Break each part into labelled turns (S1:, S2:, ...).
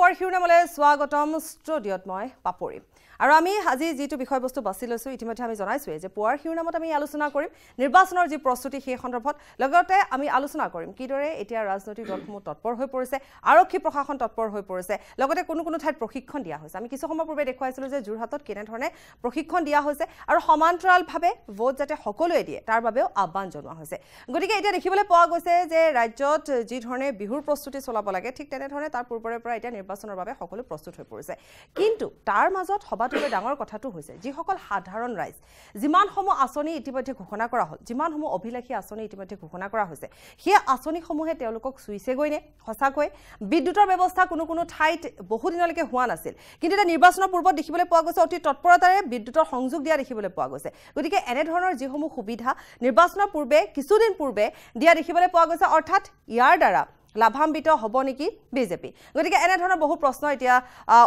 S1: পুৱাৰ শিৰোনামলৈ স্বাগতম ষ্টুডিঅত মই পাপৰি আৰু আমি আজি যেটো বিষয়বস্তু বাছি লৈছো ইতিমধ্যে আমি জনাইছো যে পুৱাৰ শিৰোনামত আমি আলোচনা কৰিম নিৰ্বাচনৰ যি প্ৰস্তুতি সেই সন্দৰ্ভত লগতে আমি আলোচনা কৰিম কিদৰে এতিয়া ৰাজনৈতিক দলসমূহ তৎপৰ হৈ পৰিছে আৰক্ষী প্ৰশাসন তৎপৰ হৈ পৰিছে লগতে কোনো ঠাইত প্ৰশিক্ষণ দিয়া হৈছে আমি কিছু সময় পূৰ্বে দেখুৱাইছিলো যে যোৰহাটত কেনে ধৰণে প্ৰশিক্ষণ দিয়া হৈছে আৰু সমান্তৰালভাৱে ভোট যাতে সকলোৱে দিয়ে তাৰ বাবেও আহ্বান জনোৱা হৈছে গতিকে এতিয়া দেখিবলৈ পোৱা গৈছে যে ৰাজ্যত যি ধৰণে বিহুৰ প্ৰস্তুতি চলাব লাগে ঠিক তেনে ধৰণে তাৰ পূৰ্বৰে পৰা এতিয়া নিৰ্বাচনৰ বাবে সকলো প্ৰস্তুত হৈ পৰিছে কিন্তু তাৰ মাজত সবাতোকৈ ডাঙৰ কথাটো হৈছে যিসকল সাধাৰণ ৰাইজ যিমানসমূহ আঁচনি ইতিমধ্যে ঘোষণা কৰা হ'ল যিমানসমূহ অভিলাষী আঁচনি ইতিমধ্যে ঘোষণা কৰা হৈছে সেই আঁচনিসমূহে তেওঁলোকক চুইছেগৈ নে সঁচাকৈ বিদ্যুতৰ ব্যৱস্থা কোনো ঠাইত বহু দিনলৈকে হোৱা নাছিল কিন্তু এটা নিৰ্বাচনৰ পূৰ্বত দেখিবলৈ পোৱা গৈছে অতি তৎপৰতাৰে বিদ্যুতৰ সংযোগ দিয়া দেখিবলৈ পোৱা গৈছে গতিকে এনে ধৰণৰ যিসমূহ সুবিধা নিৰ্বাচনৰ পূৰ্বে কিছুদিন পূৰ্বে দিয়া দেখিবলৈ পোৱা গৈছে অৰ্থাৎ ইয়াৰ দ্বাৰা লাভান্বিত হ'ব নেকি বিজেপি গতিকে এনে ধৰণৰ বহু প্ৰশ্ন এতিয়া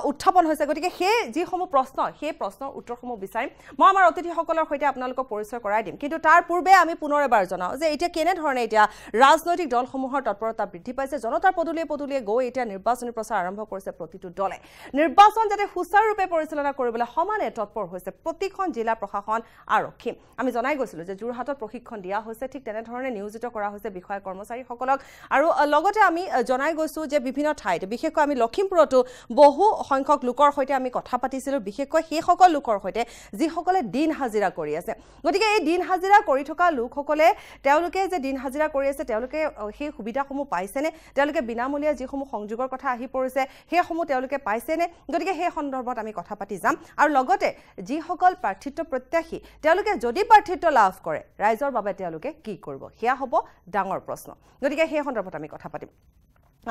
S1: উত্থাপন হৈছে গতিকে সেই যিসমূহ প্ৰশ্ন সেই প্ৰশ্নৰ উত্তৰসমূহ বিচাৰিম মই আমাৰ অতিথিসকলৰ সৈতে আপোনালোকক পৰিচয় কৰাই দিম কিন্তু তাৰ পূৰ্বে আমি পুনৰ এবাৰ জনাওঁ যে এতিয়া কেনে ধৰণে এতিয়া ৰাজনৈতিক দলসমূহৰ তৎপৰতা বৃদ্ধি পাইছে জনতাৰ পদূলিয়ে গৈ এতিয়া নিৰ্বাচনী প্ৰচাৰ আৰম্ভ কৰিছে প্ৰতিটো দলে নিৰ্বাচন যাতে সুচাৰুৰূপে পৰিচালনা কৰিবলৈ সমানে তৎপৰ হৈছে প্ৰতিখন জিলা প্ৰশাসন আৰক্ষী আমি জনাই গৈছিলো যে যোৰহাটত প্ৰশিক্ষণ দিয়া হৈছে ঠিক তেনে ধৰণে নিয়োজিত কৰা হৈছে বিষয়া কৰ্মচাৰীসকলক আৰু লগতে আমি জনাই গৈছো যে বিভিন্ন ঠাইত বিশেষকৈ আমি লখিমপুৰতো বহু সংখ্যক লোকৰ সৈতে আমি কথা পাতিছিলো বিশেষকৈ সেই সকল লোকৰ সৈতে যিসকলে দিন হাজিৰা কৰি আছে গতিকে এই দিন হাজিৰা কৰি থকা লোকসকলে তেওঁলোকে যে দিন হাজিৰা কৰি আছে তেওঁলোকে সেই সুবিধাসমূহ পাইছেনে তেওঁলোকে বিনামূলীয়া যিসমূহ সংযোগৰ কথা আহি পৰিছে সেইসমূহ তেওঁলোকে পাইছেনে গতিকে সেই সন্দৰ্ভত আমি কথা পাতি যাম আৰু লগতে যিসকল প্ৰাৰ্থিত্ব প্ৰত্যাশী তেওঁলোকে যদি প্ৰাৰ্থিত্ব লাভ কৰে ৰাইজৰ বাবে তেওঁলোকে কি কৰিব সেয়া হ'ব ডাঙৰ প্ৰশ্ন গতিকে সেই সন্দৰ্ভত আমি কথা পাতিম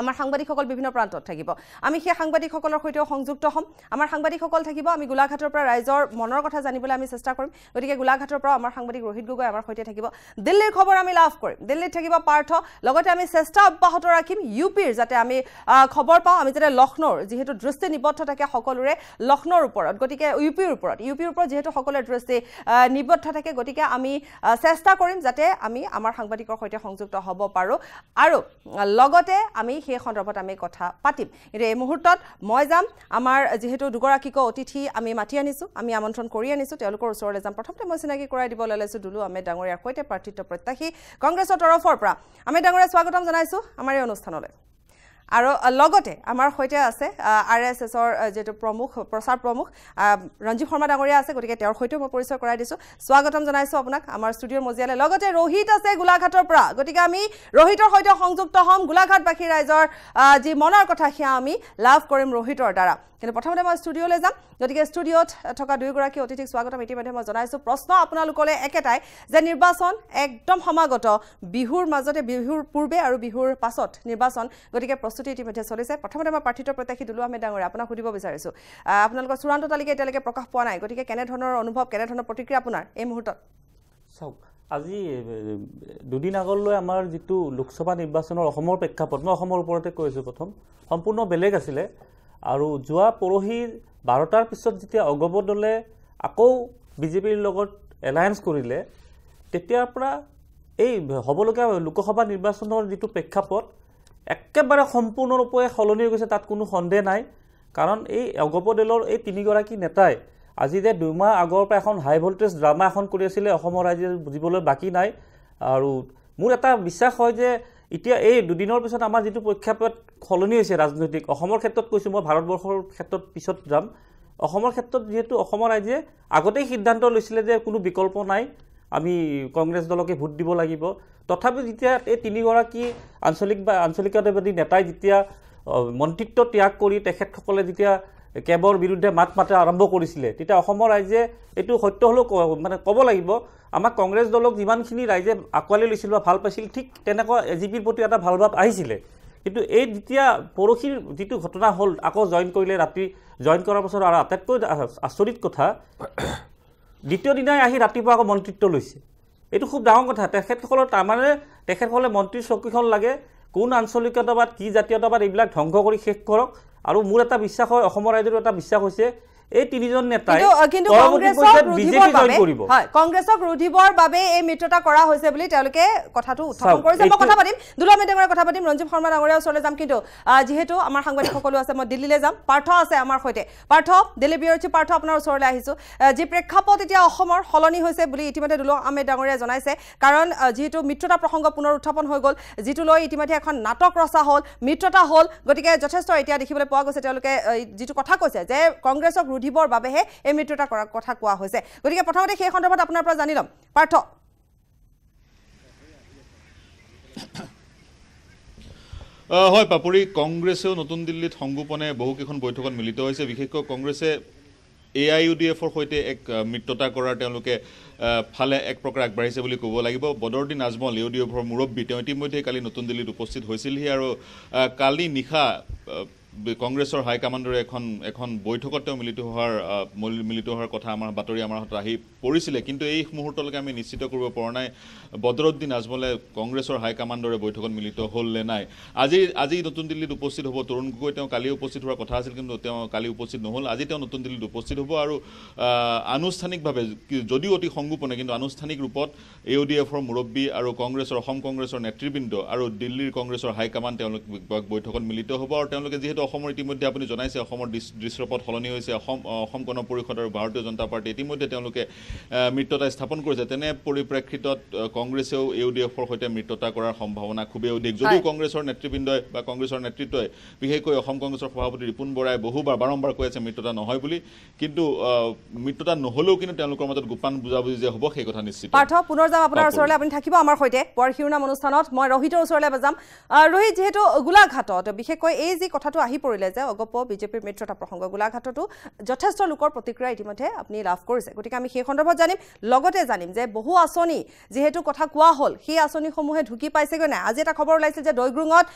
S1: আমাৰ সাংবাদিকসকল বিভিন্ন প্ৰান্তত থাকিব আমি সেই সাংবাদিকসকলৰ সৈতেও সংযুক্ত হ'ম আমাৰ সাংবাদিকসকল থাকিব আমি গোলাঘাটৰ পৰা ৰাইজৰ মনৰ কথা জানিবলৈ আমি চেষ্টা কৰিম গতিকে গোলাঘাটৰ পৰা আমাৰ সাংবাদিক ৰোহিত গগৈ আমাৰ সৈতে থাকিব দিল্লীৰ খবৰ আমি লাভ কৰিম দিল্লীত থাকিব পাৰ্থ লগতে আমি চেষ্টা অব্যাহত ৰাখিম ইউপিৰ যাতে আমি খবৰ পাওঁ আমি যাতে লক্ষ্ণৌৰ যিহেতু দৃষ্টি নিবদ্ধ থাকে সকলোৰে লক্ষ্ণৌৰ ওপৰত গতিকে ইউপিৰ ওপৰত যিহেতু সকলোৰে দৃষ্টি নিবদ্ধ থাকে গতিকে আমি চেষ্টা কৰিম যাতে আমি আমাৰ সাংবাদিকৰ সৈতে সংযুক্ত হ'ব পাৰোঁ আৰু লগতে আমি সেই সন্দৰ্ভত আমি কথা পাতিম কিন্তু এই মুহূৰ্তত মই যাম আমাৰ যেহেতু দুগৰাকীক অতিথি আমি মাতি আনিছো আমি আমন্ত্ৰণ কৰি আনিছো তেওঁলোকৰ ওচৰলৈ যাম প্ৰথমতে মই চিনাকি কৰাই দিব লৈছো দুলু আহমেদ ডাঙৰীয়াৰ সৈতে প্ৰাৰ্থিত্ব প্ৰত্যাশী কংগ্ৰেছৰ তৰফৰ পৰা আমি ডাঙৰীয়া স্বাগতম জনাইছো আমাৰ এই অনুষ্ঠানলৈ আৰু লগতে আমাৰ সৈতে আছে আৰএছএছৰ যেটো প্ৰচাৰ প্ৰমুখ ৰঞ্জীৱ শৰ্মা ডাঙৰীয়া আছে গতিকে তেওঁৰ সৈতে মই পৰিচয় কৰাই দিছো স্বাগতম জনাইছো আপোনাক আমাৰ ষ্টুডিঅ'ৰ মজিয়ালে লগতে ৰোহিত আছে গোলাঘাটৰ পৰা গতিকে আমি ৰোহিতৰ সৈতে সংযুক্ত হ'ম গোলাঘাটবাসী ৰাইজৰ যি মনৰ কথা সেয়া আমি লাভ কৰিম ৰোহিতৰ দ্বাৰা কিন্তু প্ৰথমতে মই ষ্টুডিঅ'লৈ যাম গতিকে ষ্টুডিঅ'ত থকা দুয়োগৰাকী অতিথিক স্বাগতম ইতিমধ্যে মই জনাইছো প্ৰশ্ন আপোনালোকলৈ একেটাই যে নিৰ্বাচন একদম সমাগত বিহুৰ মাজতে বিহুৰ পূৰ্বে আৰু বিহুৰ পাছত নিৰ্বাচন গতিকে প্ৰস্তুতি ইতিমধ্যে চলিছে প্ৰথমতে মই প্ৰাৰ্থিত্ব প্ৰত্যাশী দুলু আহমেদ ডাঙৰীয়া আপোনাক সুধিব বিচাৰিছো আপোনালোকৰ চূড়ান্ত তালিকা এতিয়ালৈকে প্ৰকাশ পোৱা নাই গতিকে কেনে ধৰণৰ অনুভৱ কেনে ধৰণৰ প্ৰতিক্ৰিয়া আপোনাৰ এই মুহূৰ্তত
S2: চাওক আজি দুদিন আগলৈ আমাৰ যিটো লোকসভা নিৰ্বাচনৰ অসমৰ প্ৰেক্ষাপট মই অসমৰ ওপৰতে কৈছো প্ৰথম সম্পূৰ্ণ বেলেগ আছিলে আৰু যোৱা পৰহিৰ 12টাৰ পিছত যেতিয়া অগপ দলে আকৌ বিজেপিৰ লগত এলায়েন্স কৰিলে তেতিয়াৰ পৰা এই হ'বলগীয়া লোকসভা নিৰ্বাচনৰ যিটো প্ৰেক্ষাপট একেবাৰে সম্পূৰ্ণৰূপে সলনি হৈ গৈছে তাত কোনো সন্দেহ নাই কাৰণ এই অগপ দলৰ এই তিনিগৰাকী নেতাই আজি যে 2 মাহ আগৰ পৰা এখন হাই ভোল্টেজ ড্ৰামা এখন কৰি আছিলে অসমৰ ৰাইজে বুজিবলৈ বাকী নাই আৰু মোৰ এটা বিশ্বাস হয় যে এতিয়া এই দুদিনৰ পিছত আমাৰ যিটো প্ৰেক্ষাপট সলনি হৈছে ৰাজনৈতিক অসমৰ ক্ষেত্ৰত কৈছো মই ভাৰতবৰ্ষৰ ক্ষেত্ৰত পিছত যাম অসমৰ ক্ষেত্ৰত যেহেতু অসমৰ ৰাইজে আগতেই সিদ্ধান্ত লৈছিলে যে কোনো বিকল্প নাই আমি কংগ্ৰেছ দলকে ভোট দিব লাগিব তথাপি যেতিয়া এই তিনিগৰাকী আঞ্চলিকতাবাদী নেতাই যেতিয়া মন্ত্ৰিত্ব ত্যাগ কৰি তেখেতসকলে যেতিয়া কেবৰ বিৰুদ্ধে মাত মাতা আৰম্ভ কৰিছিলে তেতিয়া অসমৰ ৰাইজে এইটো সত্য হলেও মানে ক'ব লাগিব আমাক কংগ্ৰেছ দলক যিমানখিনি ৰাইজে আঁকোৱালি লৈছিল বা ভাল পাইছিল ঠিক তেনেকুৱা এজিপিৰ প্ৰতি এটা ভাল ভাৱ আহিছিলে কিন্তু এই যেতিয়া পৰহিৰ যিটো ঘটনা হ'ল আকৌ জইন কৰিলে ৰাতি জইন কৰাৰ পাছত আৰু আটাইতকৈ আচৰিত কথা দ্বিতীয় দিনাই আহি ৰাতিপুৱা আকৌ মন্ত্ৰিত্ব লৈছে এইটো খুব ডাঙৰ কথা তেখেতসকলৰ তাৰমানে তেখেতসকলে মন্ত্ৰীৰ চকীখন লাগে কোন আঞ্চলিকতাবাদ কি জাতীয়তাবাদ এইবিলাক ধ্বংস কৰি শেষ কৰক আৰু মোৰ এটা বিশ্বাস হয় অসমৰ ৰাইজৰ এটা বিশ্বাস হৈছে এই তিনিজন নেতাই
S1: কিন্তু কংগ্ৰেছক ৰুধিবৰ বাবে এই মিত্ৰতা কৰা হৈছে বুলি তেওঁলোকে কথাটো উত্থাপন কৰিছে মই কথা পাতিম দুলামে ডাঙৰ কথা পাতিম ৰঞ্জিত শৰ্মা ডাঙৰীয়া ওচৰলৈ যাম কিন্তু যেহেতু আমাৰ সাংবাদিক সকলো আছে মই দিল্লীলৈ যাম পাৰ্থ আছে আমাৰ সৈতে পাৰ্থ দিল্লী ব্যুৰ চিফ পাৰ্থ আপোনাৰ ওচৰলৈ আহিছো যি প্ৰেক্ষাপট এতিয়া অসমৰ সলনি হৈছে বুলি ইতিমধ্যে দুলামে ডাঙৰীয়া জনাইছে কাৰণ যেহেতু মিত্ৰতা প্ৰসংগ পুনৰ উত্থাপন হৈ গ'ল যিটো লৈ ইতিমধ্যে এখন নাটক ৰচা হ'ল মিত্ৰতা হ'ল গতিকে যথেষ্ট এতিয়া দেখিবলৈ পোৱা গৈছে তেওঁলোকে যিটো কথা কৈছে যে কংগ্ৰেছক ৰুধিবৰ বাবেহে এই মিত্ৰতা কৰাৰ কথা কোৱা হৈছে গতিকে প্ৰথমতে সেই সন্দৰ্ভত আপোনাৰ পৰা জানি ল'ম পাৰ্থ
S3: হয় পাপৰি কংগ্ৰেছেও নতুন দিল্লীত সংগোপনে বহুকেইখন বৈঠকত মিলিত হৈছে বিশেষকৈ কংগ্ৰেছে AIUDFৰ সৈতে এক মিত্ৰতা কৰাৰ তেওঁলোকে ফালে এক প্ৰকাৰ আগবাঢ়িছে বুলি ক'ব লাগিব বদৰুদ্দিন আজমল AIUDFৰ মুৰব্বী তেওঁ ইতিমধ্যে কালি নতুন দিল্লীত উপস্থিত হৈছিলহি আৰু কালি নিশা কংগ্ৰেছৰ হাইকমাণ্ডৰে এখন বৈঠকত তেওঁ মিলিত হোৱাৰ কথা আমাৰ বাতৰি আমাৰ হাতত আহি পৰিছিলে কিন্তু এই মুহূৰ্তলৈকে আমি নিশ্চিত কৰিব পৰা নাই বদৰুদ্দিন আজমলে কংগ্ৰেছৰ হাইকমাণ্ডৰে বৈঠকত মিলিত হ'ল নে নাই আজি নতুন দিল্লীত উপস্থিত হ'ব তৰুণ গগৈ তেওঁ কালি উপস্থিত হোৱাৰ কথা আছিল কিন্তু তেওঁ কালি উপস্থিত নহ'ল আজি তেওঁ নতুন দিল্লীত উপস্থিত হ'ব আৰু আনুষ্ঠানিকভাৱে যদিও অতি সংগোপনে কিন্তু আনুষ্ঠানিক ৰূপত AIUDFৰ মুৰব্বী আৰু কংগ্ৰেছৰ অসম কংগ্ৰেছৰ নেতৃবৃন্দ আৰু দিল্লীৰ কংগ্ৰেছৰ হাইকমাণ্ড তেওঁলোক বৈঠকত মিলিত হ'ব আৰু তেওঁলোকে যিহেতু অসমৰ ইতিমধ্যে আপুনি জনাইছে অসমৰ দৃশ্যপট সলনি হৈছে অসম গণ পৰিষদ আৰু ভাৰতীয় জনতা পাৰ্টি ইতিমধ্যে তেওঁলোকে মিত্ৰতা স্থাপন কৰিছে তেনে পৰিপ্ৰেক্ষিতত কংগ্ৰেছেও AIUDFৰ সৈতে মিত্ৰতা কৰাৰ সম্ভাৱনা খুবেই অধিক যদিও কংগ্ৰেছৰ নেতৃবৃন্দই বা কংগ্ৰেছৰ নেতৃত্বই বিশেষকৈ অসম কংগ্ৰেছৰ সভাপতি ৰিপুণ বৰাই বাৰম্বাৰ কৈ আছে মিত্ৰতা নহয় বুলি কিন্তু মিত্ৰতা নহ'লেও কিন্তু তেওঁলোকৰ মাজত গোপন বুজাবুজি যে হ'ব সেই কথা নিশ্চিত
S1: পাৰ্থ পুনৰ যাম আপোনাৰ ওচৰলৈ আপুনি থাকিব আমাৰ সৈতে পৰ শিৰোনাম অনুষ্ঠানত মই ৰোহিতৰ ওচৰলৈ যাম ৰোহিত যেহেতু গোলাঘাটত বিশেষকৈ এই যি কথাটো আহি পৰিলে যে অগপ বিজেপিৰ মিত্ৰতা প্ৰসংগ গোলাঘাটতো যথেষ্ট লোকৰ প্ৰতিক্ৰিয়া ইতিমধ্যে আপুনি লাভ কৰিছে গতিকে আমি সেই সন্দৰ্ভত জানিম লগতে জানিম যে বহু আঁচনি যিহেতু কথা কোৱা হ'ল সেই আঁচনিসমূহে ঢুকি পাইছেগৈ নাই আজি এটা খবৰ ওলাইছিল যে দৈগ্ৰুঙত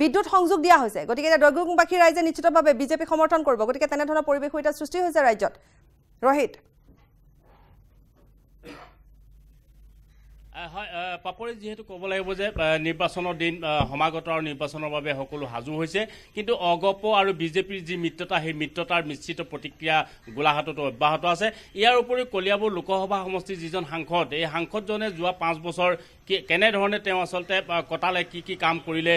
S1: বিদ্যুৎ সংযোগ দিয়া হৈছে গতিকে এতিয়া দৈগ্ৰুঙবাসী ৰাইজে নিশ্চিতভাৱে বিজেপি সমৰ্থন কৰিব গতিকে তেনেধৰণৰ পৰিৱেশ এতিয়া সৃষ্টি হৈছে ৰাজ্যত ৰোহিত
S4: হয় পাপৰি যেহেতু ক'ব লাগিব যে নিৰ্বাচনৰ দিন সমাগত আৰু নিৰ্বাচনৰ বাবে সকলো সাজু হৈছে কিন্তু অগপ আৰু বিজেপিৰ যি মিত্ৰতা সেই মিত্ৰতাৰ মিশ্ৰিত প্ৰতিক্ৰিয়া গোলাঘাটতো অব্যাহত আছে ইয়াৰ উপৰিও কলিয়াবৰ লোকসভা সমষ্টিৰ যিজন সাংসদ এই সাংসদজনে যোৱা 5 বছৰ কেনেধৰণে তেওঁ আচলতে কটালে কি কাম কৰিলে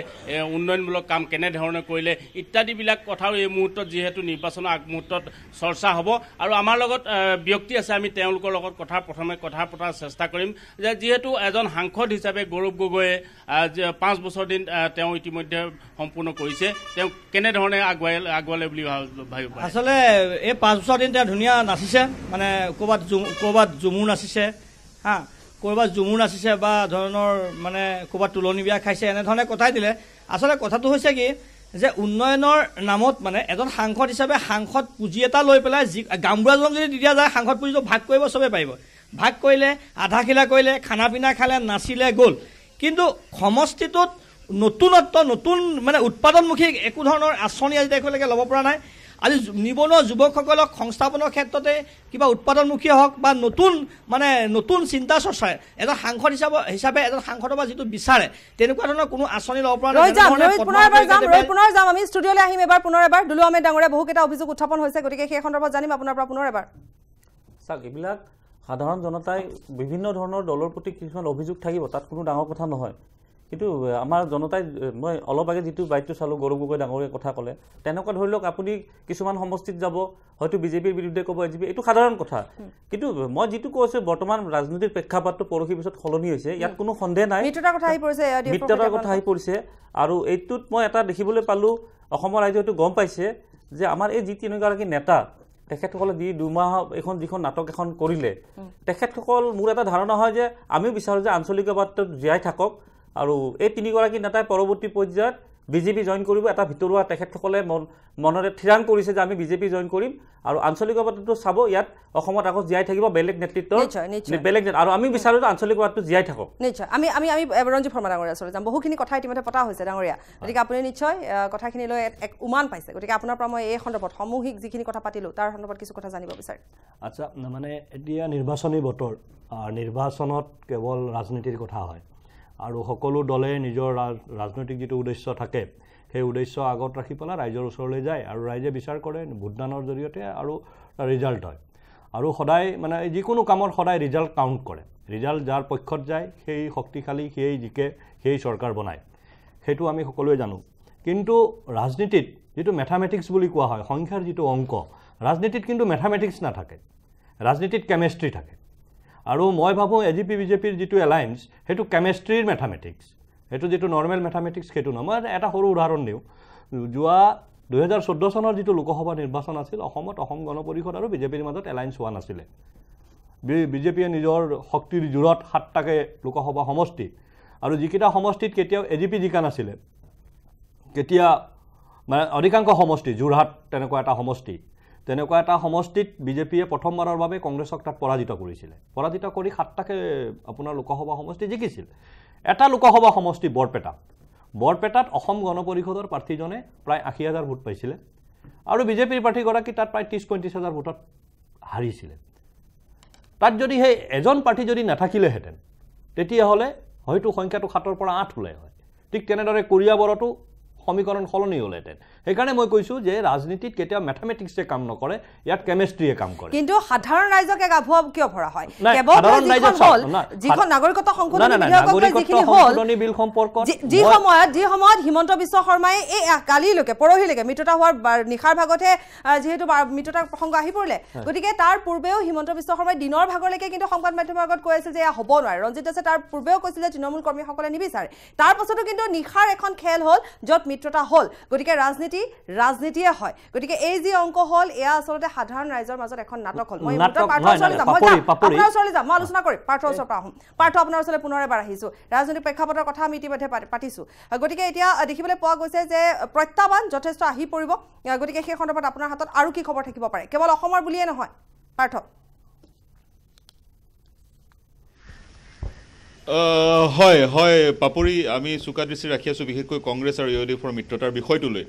S4: উন্নয়নমূলক কাম কেনেধৰণে কৰিলে ইত্যাদিবিলাক কথাও এই মুহূৰ্তত যিহেতু নিৰ্বাচনৰ আগমুহূৰ্তত চৰ্চা হ'ব আৰু আমাৰ লগত ব্যক্তি আছে আমি তেওঁলোকৰ লগত প্ৰথমে কথা পতাৰ চেষ্টা কৰিম যে যিহেতু এজন সাংসদ হিচাপে গৌৰৱ গগৈয়ে 5 বছৰ দিন তেওঁ ইতিমধ্যে সম্পূৰ্ণ কৰিছে তেওঁ কেনেধৰণে আগুৱালে বুলি ভাবিব
S5: আচলতে এই 5 বছৰ দিন তেওঁ ধুনীয়া নাচিছে মানে ক'ৰবাত ঝুমুৰ নাচিছে হা ক'ৰবাত ঝুমুৰ নাচিছে বা ধৰণৰ মানে ক'ৰবাত তুলনি বিয়া খাইছে এনেধৰণে কথাই দিলে আচলতে কথাটো হৈছে কি যে উন্নয়নৰ নামত মানে এজন সাংসদ হিচাপে সাংসদ পুঁজি এটা লৈ পেলাই গামবুঢ়াজনক যদি দি দিয়া যায় সাংসদ পুঁজিটো ভাগ কৰিব চবেই পাৰিব ভাগ কৰিলে আধাখিলা কৰিলে খানা পিনা খালে নাচিলে গ'ল কিন্তু সমষ্টিটোত নতুনত্ব নতুন মানে উৎপাদনমুখী একো ধৰণৰ আঁচনি আজি তাৰিখলৈকে ল'ব পৰা নাই আজি নিবনুৱা যুৱকসকলক সংস্থাপনৰ ক্ষেত্ৰতে কিবা উৎপাদনমুখী হওক বা নতুন চিন্তা চৰ্চাই এজন সাংসদ হিচাপে এজন সাংসদৰ পৰা যিটো বিচাৰে তেনেকুৱা ধৰণৰ কোনো আঁচনি ল'ব পৰা
S1: নাই পুনৰ যাম আমি ষ্টুডিঅ'লৈ আহিম এবাৰ পুনৰ এবাৰ দুলু আহমেদ ডাঙৰীয়া বহুকেইটা অভিযোগ উত্থাপন হৈছে গতিকে সেই সন্দৰ্ভত জানিম আপোনাৰ পৰা পুনৰ এবাৰ
S2: চাওক এইবিলাক সাধাৰণ জনতাই বিভিন্ন ধৰণৰ দলৰ প্ৰতি কিছুমান অভিযোগ থাকিব তাত কোনো ডাঙৰ কথা নহয় কিন্তু আমাৰ জনতাই মই অলপ আগে যিটো বাইটটো চালোঁ গৌৰৱ গগৈ ডাঙৰীয়া কথা ক'লে তেনেকুৱা ধৰি লওক আপুনি কিছুমান সমষ্টিত যাব হয়তো বিজেপিৰ বিৰুদ্ধে ক'ব এজিপি এইটো সাধাৰণ কথা কিন্তু মই যিটো কৈছোঁ বৰ্তমান ৰাজনীতিৰ প্ৰেক্ষাপটটো পৰহি পিছত সলনি হৈছে ইয়াত কোনো সন্দেহ নাই মিত্ৰতাৰ কথা আহি পৰিছে আৰু এইটোত মই এটা দেখিবলৈ পালোঁ অসমৰ ৰাইজে হয়তো গম পাইছে যে আমাৰ এই যি তিনিগৰাকী নেতা তেখেতসকলে দুমাহ এখন যিখন নাটক এখন কৰিলে তেখেতসকল মোৰ এটা ধাৰণা হয় যে আমিও বিচাৰোঁ যে আঞ্চলিকতাটো জীয়াই থাকক আৰু এই তিনিগৰাকী নেতাই পৰৱৰ্তী পৰ্যায়ত বিজেপি জইন কৰিব এটা ভিতৰুৱা তেখেতসকলে মনৰে থিৰাং কৰিছে যে আমি বিজেপি জইন কৰিম আৰু আঞ্চলিকতাটো চাব ইয়াত অসমত আকৌ জীয়াই থাকিব বেলেগ নেতৃত্ব বেলেগ আৰু আমি বিচাৰোঁ যে আঞ্চলিকতাটো জীয়াই থাকক
S1: নিশ্চয় আমি ৰঞ্জিত শৰ্মা ডাঙৰীয়া ওচৰলৈ যাম বহুখিনি কথা ইতিমধ্যে পতা হৈছে ডাঙৰীয়া গতিকে আপুনি নিশ্চয় কথাখিনি লৈ এক উমান পাইছে গতিকে আপোনাৰ পৰা মই এই সন্দৰ্ভত সামূহিক যিখিনি কথা পাতিলোঁ তাৰ সন্দৰ্ভত কিছু কথা জানিব বিচাৰিম
S6: আচ্ছা মানে এতিয়া নিৰ্বাচনী বতৰ নিৰ্বাচনত কেৱল ৰাজনীতিৰ কথা হয় আৰু সকলো দলে নিজৰ ৰাজনৈতিক যিটো উদ্দেশ্য থাকে সেই উদ্দেশ্য আগত ৰাখি পেলাই ৰাইজৰ ওচৰলৈ যায় আৰু ৰাইজে বিচাৰ কৰে ভোটদানৰ জৰিয়তে আৰু ৰিজাল্ট হয় আৰু সদায় মানে যিকোনো কামত সদায় ৰিজাল্ট কাউণ্ট কৰে ৰিজাল্ট যাৰ পক্ষত যায় সেই শক্তিশালী সেই জিকে সেই চৰকাৰ বনায় সেইটো আমি সকলোৱে জানো কিন্তু ৰাজনীতিত যিটো মেথামেটিক্স বুলি কোৱা হয় সংখ্যাৰ যিটো অংক ৰাজনীতিত কিন্তু মেথামেটিক্স নাথাকে ৰাজনীতিত কেমেষ্ট্ৰি থাকে আৰু মই ভাবোঁ এজিপি বিজেপিৰ যিটো এলায়েন্স সেইটো কেমেষ্ট্ৰিৰ মেথামেটিক্স সেইটো যিটো নৰ্মেল মেথামেটিক্স সেইটো নহয় মই এটা সৰু উদাহৰণ দিওঁ যোৱা 2014 চনৰ যিটো লোকসভা নিৰ্বাচন আছিল অসমত অসম গণ পৰিষদ আৰু বিজেপিৰ মাজত এলায়েন্স হোৱা নাছিলে বিজেপিয়ে নিজৰ শক্তিৰ জোৰত 7টাকে লোকসভা সমষ্টি আৰু যিকেইটা সমষ্টিত কেতিয়াও এজিপি জিকা নাছিলে কেতিয়া মানে অধিকাংশ সমষ্টি যোৰহাট তেনেকুৱা এটা সমষ্টিত বিজেপিয়ে প্ৰথমবাৰৰ বাবে কংগ্ৰেছক তাত পৰাজিত কৰিছিলে পৰাজিত কৰি 7টাকে আপোনাৰ লোকসভা সমষ্টি জিকিছিল এটা লোকসভা সমষ্টি বৰপেটাত অসম গণ পৰিষদৰ প্ৰাৰ্থীজনে প্ৰায় 80,000 ভোট পাইছিলে আৰু বিজেপিৰ প্ৰাৰ্থীগৰাকী তাত প্ৰায় 30-35,000 ভোটত হাৰিছিলে তাত যদি সেই এজন প্ৰাৰ্থী যদি নাথাকিলেহেঁতেন তেতিয়াহ'লে হয়তো সংখ্যাটো 7ৰ পৰা 8 হ'লে হয় ঠিক তেনেদৰে কৰিয়াবৰতো সমীকৰণ সলনি হ'লেহেঁতেন সেইকাৰণে মই কৈছোঁ যে ৰাজনীতিত কেতিয়াও মেথামেটিক্সে কাম নকৰে ইয়াত কেমেষ্ট্ৰিয়ে কাম কৰে
S1: কিন্তু সাধাৰণ ৰাইজক এক আভুৱা কিয় ভৰা হয় কেৱল যিখন নাগৰিকত্ব সংশোধনী বিল সম্পৰ্কত যি সময়ত হিমন্ত বিশ্ব শৰ্মাই এই কালিলৈকে পৰহিলৈকে মিত্ৰতা হোৱাৰ নিশাৰ ভাগতহে যিহেতু মিত্ৰতাৰ প্ৰসংগ আহি পৰিলে গতিকে তাৰ পূৰ্বেও হিমন্ত বিশ্ব শৰ্মাই দিনৰ ভাগলৈকে কিন্তু সংবাদ মাধ্যমৰ আগত কৈ আছিল যে এয়া হ'ব নোৱাৰে ৰঞ্জিত দাসে তাৰ পূৰ্বেও কৈছিল যে তৃণমূল কৰ্মীসকলে নিবিচাৰে তাৰ পাছতো কিন্তু নিশাৰ এখন খেল হ'ল য'ত মিত্ৰতা হ'ল গতিকে ৰাজনীতিয়ে হয় গতিকে এই যি অংক হ'ল এয়া আচলতে সাধাৰণ ৰাইজৰ মাজত এখন নাটক হ'ল মই আপোনাৰ ওচৰলৈ যাম মই আলোচনা কৰিম পাৰ্থৰ ওচৰৰ পৰা আহোঁ পাৰ্থ আপোনাৰ ওচৰলৈ পুনৰ এবাৰ আহিছোঁ ৰাজনৈতিক প্ৰেক্ষাপটৰ কথা আমি ইতিমধ্যে পাতিছোঁ গতিকে এতিয়া দেখিবলৈ পোৱা গৈছে যে প্ৰত্যাহ্বান যথেষ্ট আহি পৰিব গতিকে সেই সন্দৰ্ভত আপোনাৰ হাতত আৰু কি খবৰ থাকিব পাৰে কেৱল অসমৰ বুলিয়ে নহয় পাৰ্থ
S3: হয় পাপৰি আমি চোকা দৃষ্টি ৰাখি আছোঁ বিশেষকৈ কংগ্ৰেছ আৰু ইউডিএফৰ মিত্ৰতাৰ বিষয়টোলৈ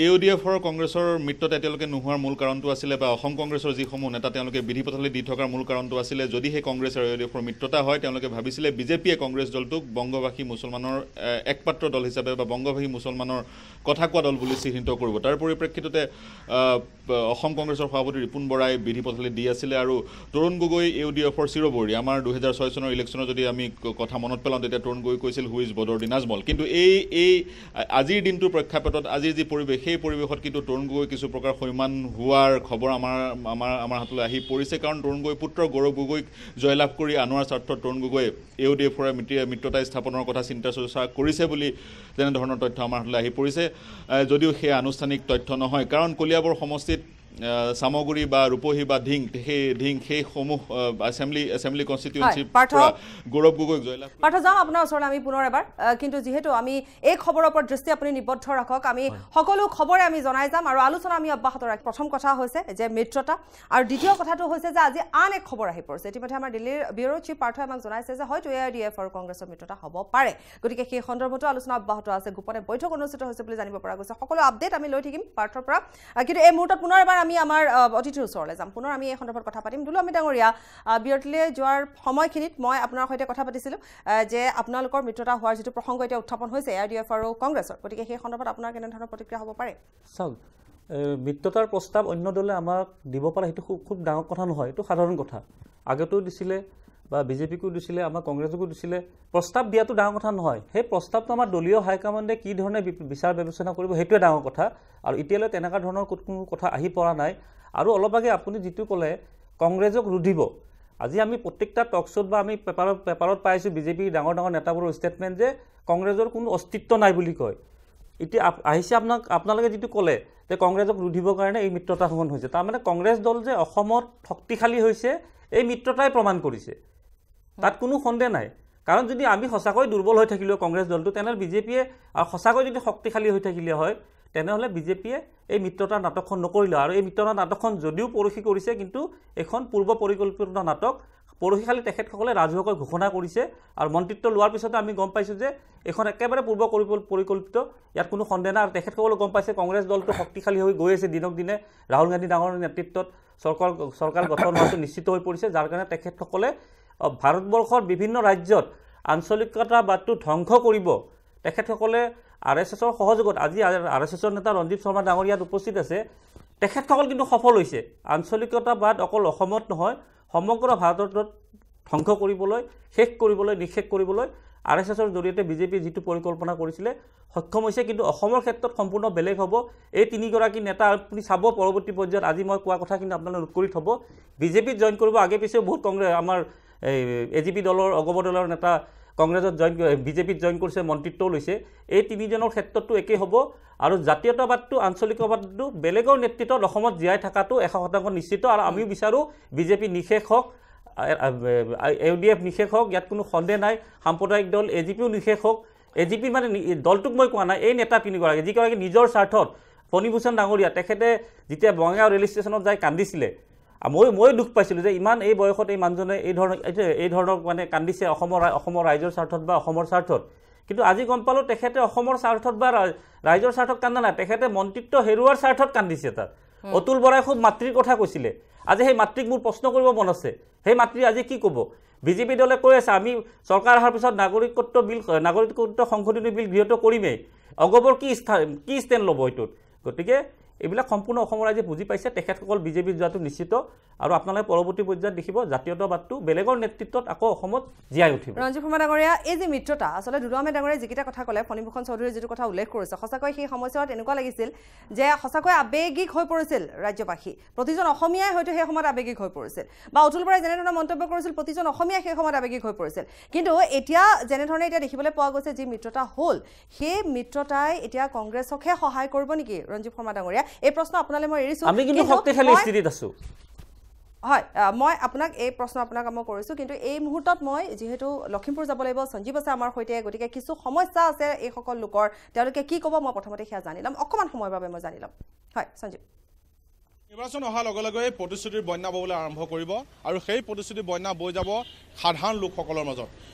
S3: ইউডিএফৰ কংগ্ৰেছৰ মিত্ৰতা এতিয়ালৈকে নোহোৱাৰ মূল কাৰণটো আছিলে বা অসম কংগ্ৰেছৰ যিসমূহ নেতা তেওঁলোকে বিধি পথালি দি থকাৰ মূল কাৰণটো আছিলে যদিহে কংগ্ৰেছ আৰু ইউডিএফৰ মিত্ৰতা হয় তেওঁলোকে ভাবিছিলে বিজেপিয়ে কংগ্ৰেছ দলটোক বংগবাসী মুছলমানৰ একমাত্ৰ দল হিচাপে বা বংগবাসী মুছলমানৰ কথা কোৱা দল বুলি চিহ্নিত কৰিব তাৰ পৰিপ্ৰেক্ষিততে অসম কংগ্ৰেছৰ সভাপতি ৰিপুণ বৰাই বিধি পথালি দি আছিলে আৰু তৰুণ গগৈ ইউডিএফৰ চিৰবৰ্ডী আমাৰ 2006 চনৰ ইলেকশ্যনৰ যদি আমি কথা মনত পেলাওঁ তেতিয়া তৰুণ গগৈ কৈছিল হু ইজ বদৰুদ্দিন আজমল কিন্তু এই আজিৰ দিনটোৰ প্ৰেক্ষাপটত আজিৰ যি পৰিৱেশ সেই পৰিৱেশত কিন্তু তৰুণ গগৈ কিছু প্ৰকাৰ সৈমান হোৱাৰ খবৰ আমাৰ হাতলৈ আহি পৰিছে কাৰণ তৰুণ গগৈ পুত্ৰ গৌৰৱ গগৈক জয়লাভ কৰি আনোৱাৰ স্বাৰ্থত তৰুণ গগৈয়ে ইউডিএফৰ মিত্ৰতা স্থাপনৰ কথা চিন্তা চৰ্চা কৰিছে বুলি তেনেধৰণৰ তথ্য আমাৰ হাতলৈ আহি পৰিছে যদিও সেয়া আনুষ্ঠানিক তথ্য নহয় কাৰণ কলিয়াবৰ সমষ্টিত সামগুৰি বা ৰূপহী বা ঢিং সেইসমূহ এছেম্বলি কনষ্টিটিউৱেঞ্চিৰ পৰা গৌৰৱ গগৈক জয়লাভ
S1: পাৰ্থ যাম আপোনাৰ ওচৰলৈ আমি পুনৰ এবাৰ কিন্তু যিহেতু আমি এই খবৰৰ ওপৰত দৃষ্টি আপুনি নিবদ্ধ ৰাখক আমি সকলো খবৰে আমি জনাই যাম আৰু আলোচনা আমি অব্যাহত ৰাখিম প্ৰথম কথা হৈছে যে মিত্ৰতা আৰু দ্বিতীয় কথাটো হৈছে যে আজি আন এক খবৰ আহি পৰিছে ইতিমধ্যে আমাৰ দিল্লীৰ ব্যুৰ চিফ পাৰ্থই আমাক জনাইছে যে হয়তো এআইডিএফ আৰু কংগ্ৰেছৰ মিত্ৰতা হ'ব পাৰে গতিকে সেই সন্দৰ্ভতো আলোচনা অব্যাহত আছে গোপনে বৈঠক অনুষ্ঠিত হৈছে বুলি জানিব পৰা গৈছে সকলো আপডেট আমি লৈ থাকিম পাৰ্থৰ পৰা কিন্তু এই মুহূৰ্তত পুনৰ এবাৰ আমি আমাৰ অতিথিৰ ওচৰলৈ যাম পুনৰ আমি এই সন্দৰ্ভত কথা পাতিম দুলু আমি ডাঙৰীয়া বিৰতিলৈ যোৱাৰ সময়খিনিত মই আপোনাৰ সৈতে কথা পাতিছিলোঁ যে আপোনালোকৰ মিত্ৰতা হোৱাৰ যিটো প্ৰসংগ এতিয়া উত্থাপন হৈছে এআইডিএফ আৰু কংগ্ৰেছৰ গতিকে সেই সন্দৰ্ভত আপোনাৰ কেনেধৰণৰ প্ৰতিক্ৰিয়া হ'ব পাৰে
S2: চাওক মিত্ৰতাৰ প্ৰস্তাৱ অন্য দলে আমাক দিব পাৰে সেইটো খুব ডাঙৰ কথা নহয় এইটো সাধাৰণ কথা আগতেও দিছিলে বা বিজেপিকো দিছিলে আমাৰ কংগ্ৰেছকো দিছিলে প্ৰস্তাৱ দিয়াটো ডাঙৰ কথা নহয় সেই প্ৰস্তাৱটো আমাৰ দলীয় হাইকমাণ্ডে কি ধৰণে বিচাৰ বিবেচনা কৰিব সেইটোৱে ডাঙৰ কথা আৰু এতিয়ালৈ তেনেকুৱা ধৰণৰ কোনো কথা আহি পৰা নাই আৰু অলপ আগে আপুনি যিটো ক'লে কংগ্ৰেছক ৰুধিব আজি আমি প্ৰত্যেকটা টকশ্ব'ত বা আমি পেপাৰত পাইছোঁ বিজেপিৰ ডাঙৰ নেতাবোৰৰ ষ্টেটমেণ্ট যে কংগ্ৰেছৰ কোনো অস্তিত্ব নাই বুলি কয় এতিয়া আহিছে আপোনালোকে যিটো ক'লে যে কংগ্ৰেছক ৰুধিবৰ কাৰণে এই মিত্ৰতা গঠন হৈছে তাৰমানে কংগ্ৰেছ দল যে অসমত শক্তিশালী হৈছে এই মিত্ৰতাই প্ৰমাণ কৰিছে তাত কোনো সন্দেহ নাই কাৰণ যদি আমি সঁচাকৈ দুৰ্বল হৈ থাকিলেও কংগ্ৰেছ দলটো তেনেহ'লে বিজেপিয়ে আৰু সঁচাকৈ যদি শক্তিশালী হৈ থাকিলে হয় তেনেহ'লে বিজেপিয়ে এই মিত্ৰতাৰ নাটকখন নকৰিলে আৰু এই মিত্ৰতাৰ নাটকখন যদিও পৰহি কৰিছে কিন্তু এখন পূৰ্ব পৰিকল্পিত নাটক পৰহি খালি তেখেতসকলে ৰাজহুৱাকৈ ঘোষণা কৰিছে আৰু মন্ত্ৰিত্ব লোৱাৰ পিছতে আমি গম পাইছোঁ যে এখন একেবাৰে পূৰ্ব পৰিকল্পিত ইয়াত কোনো সন্দেহ নাই আৰু তেখেতসকলে গম পাইছে কংগ্ৰেছ দলটো শক্তিশালী হৈ গৈ আছে দিনক দিনে ৰাহুল গান্ধী ডাঙৰ নেতৃত্বত চৰকাৰ গঠন হোৱাটো নিশ্চিত হৈ পৰিছে যাৰ কাৰণে তেখেতসকলে ভাৰতবৰ্ষৰ বিভিন্ন ৰাজ্যত আঞ্চলিকতাবাদটো ধ্বংস কৰিব তেখেতসকলে RSSৰ সহযোগত আজি RSSৰ নেতা ৰঞ্জিত শৰ্মা ডাঙৰ ইয়াত উপস্থিত আছে তেখেতসকল কিন্তু সফল হৈছে আঞ্চলিকতাবাদ অকল অসমত নহয় সমগ্ৰ ভাৰতত ধ্বংস কৰিবলৈ শেষ কৰিবলৈ নিশেষ কৰিবলৈ RSSৰ জৰিয়তে বিজেপি যিটো পৰিকল্পনা কৰিছিলে সক্ষম হৈছে কিন্তু অসমৰ ক্ষেত্ৰত সম্পূৰ্ণ বেলেগ হ'ব এই তিনিগৰাকী নেতা আপুনি চাব পৰৱৰ্তী পৰ্যায়ত আজি মই কোৱা কথা কিন্তু আপোনালোকে নোট কৰি থ'ব বিজেপিত জইন কৰিব আগে পিছে বহুত কংগ্ৰেছ আমাৰ AGP দলৰ অগপ দলৰ নেতা কংগ্ৰেছত জইন বিজেপিত জইন কৰিছে মন্ত্ৰিত্বও লৈছে এই তিনিজনৰ ক্ষেত্ৰতো একেই হ'ব আৰু জাতীয়তাবাদটো আঞ্চলিকবাদটো বেলেগৰ নেতৃত্বত অসমত জীয়াই থকাটো 100% নিশ্চিত আৰু আমিও বিচাৰোঁ বিজেপি নিশেষ হওক UDF নিশেষ হওক ইয়াত কোনো সন্দেহ নাই সাম্প্ৰদায়িক দল AGPও নিশেষ হওক AGP মানে দলটোক মই কোৱা নাই এই নেতা তিনিগৰাকী যিগৰাকী নিজৰ স্বাৰ্থত ফণীভূষণ ডাঙৰীয়া তেখেতে যেতিয়া বঙাইগাঁও ৰেল ষ্টেচনত যাই কান্দিছিলে মই দুখ পাইছিলোঁ যে ইমান এই বয়সত এই মানুহজনে এই ধৰণৰ মানে কান্দিছে অসমৰ ৰাইজৰ স্বাৰ্থত বা অসমৰ স্বাৰ্থত কিন্তু আজি গম পালোঁ তেখেতে অসমৰ স্বাৰ্থত বা ৰাইজৰ স্বাৰ্থত কান্দা নাই তেখেতে মন্ত্ৰিত্ব হেৰুৱাৰ স্বাৰ্থত কান্দিছে তাত অতুল বৰাই খুব মাতৃৰ কথা কৈছিলে আজি সেই মাতৃক মোৰ প্ৰশ্ন কৰিব মন আছে সেই মাতৃ আজি কি ক'ব বিজেপি দলে কৈ আছে আমি চৰকাৰ অহাৰ পিছত নাগৰিকত্ব সংশোধনী বিল গৃহীত কৰিমেই অগপৰ কি ষ্টেণ্ড ল'ব এইটোত গতিকে এইবিলাক সম্পূৰ্ণ অসমৰ ৰাইজে বুজি পাইছে তেখেতসকল বিজেপিত যোৱাটো নিশ্চিত আৰু আপোনালোকে পৰৱৰ্তী পৰ্যায়ত দেখিব জাতীয়তাবাদটো বেলেগৰ নেতৃত্বত আকৌ অসমত জীয়াই উঠিব
S1: ৰঞ্জিত শৰ্মা ডাঙৰীয়া এই যে মিত্ৰতা আচলতে দুদুৱামে ডাঙৰীয়া যিকেইটা কথা ক'লে ফণীভূষণ চৌধুৰীৰ যিটো কথা উল্লেখ কৰিছে সঁচাকৈ সেই সময়ছোৱাত এনেকুৱা লাগিছিল যে সঁচাকৈ আৱেগিক হৈ পৰিছিল ৰাজ্যবাসী প্ৰতিজন অসমীয়াই হয়তো সেই সময়ত আৱেগিক হৈ পৰিছিল বা অতুল বৰাই যেনেধৰণৰ মন্তব্য কৰিছিল প্ৰতিজন অসমীয়াই সেই সময়ত আৱেগিক হৈ পৰিছিল কিন্তু এতিয়া যেনেধৰণে এতিয়া দেখিবলৈ পোৱা গৈছে যি মিত্ৰতা হ'ল সেই মিত্ৰতাই এতিয়া কংগ্ৰেছকহে সহায় কৰিব নেকি ৰঞ্জিত শৰ্মা ডাঙৰীয়া এই প্ৰশ্ন আপোনালৈ মই এৰিছোঁ
S2: আমি কিন্তু শক্তিশালী স্থিতিত আছোঁ
S1: হয় মই আপোনাক এই প্ৰশ্ন আপোনাক মই কৰিছোঁ কিন্তু এই মুহূৰ্তত মই যিহেতু লখিমপুৰ যাব লাগিব সঞ্জীৱ আছে আমাৰ সৈতে গতিকে কিছু সমস্যা আছে এইসকল লোকৰ তেওঁলোকে কি ক'ব মই প্ৰথমতে সেয়া জানি ল'ম অকণমান সময়ৰ বাবে মই জানি ল'ম হয় সঞ্জীৱ
S7: নিৰ্বাচন অহাৰ লগে লগে প্ৰতিশ্ৰুতিৰ বন্যা ববলৈ আৰম্ভ কৰিব আৰু সেই প্ৰতিশ্ৰুতিৰ বন্যা বৈ যাব সাধাৰণ লোকসকলৰ মাজত